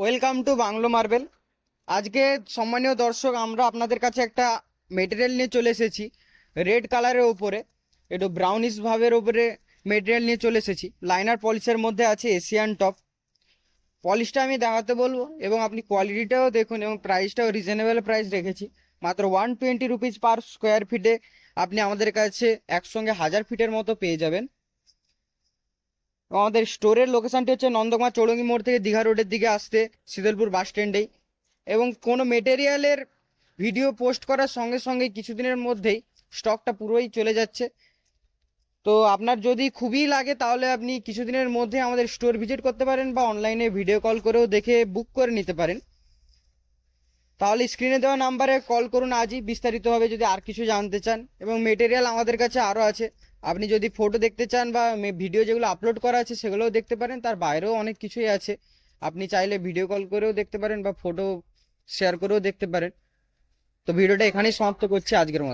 Welcome to bungalow marble. আজকে সম্মানীয় দর্শক, আমরা আপনাদের কাছে একটা মেটেরিয়াল নিয়ে চলে এসেছি রেড কালারের উপরে, একটু ব্রাউনিশ ভাবের উপরে মেটেরিয়াল নিয়ে চলে এসেছি। লাইনার পলিশের মধ্যে আছে এশিয়ান টপ। পলিশটা আমি দেখাতে বলবো এবং আপনি কোয়ালিটিটাও দেখুন এবং প্রাইসটাও রিজনেবল প্রাইস রেখেছি, মাত্র 120 রুপিস পার স্কোয়ার ফিটে আপনি আমাদের কাছে একসঙ্গে 1000 ফিটের মতো পেয়ে যাবেন। আমাদের স্টোরের লোকেশনটি হচ্ছে নন্দকুমার চৌরঙ্গি মোড় থেকে দীঘা রোডের দিকে আসতে শীতলপুর বাস স্ট্যান্ডেই। এবং কোনো মেটেরিয়ালের ভিডিও পোস্ট করার সঙ্গে সঙ্গে কিছুদিনের মধ্যেই স্টকটা পুরোই চলে যাচ্ছে। তো আপনার যদি খুবই লাগে তাহলে আপনি কিছুদিনের মধ্যে আমাদের স্টোর ভিজিট করতে পারেন বা অনলাইনে ভিডিও কল করেও দেখে বুক করে নিতে পারেন। তাহলে স্ক্রিনে দেওয়া নাম্বারে কল করুন আজই, বিস্তারিতভাবে যদি আর কিছু জানতে চান। এবং মেটেরিয়াল আমাদের কাছে আরও আছে, আপনি যদি ফটো দেখতে চান বা ভিডিও যেগুলো আপলোড করা আছে সেগুলোও দেখতে পারেন। তার বাইরেও অনেক কিছুই আছে, আপনি চাইলে ভিডিও কল করেও দেখতে পারেন বা ফটো শেয়ার করেও দেখতে পারেন। তো ভিডিওটা এখানেই সমাপ্ত করছি আজকের মতো।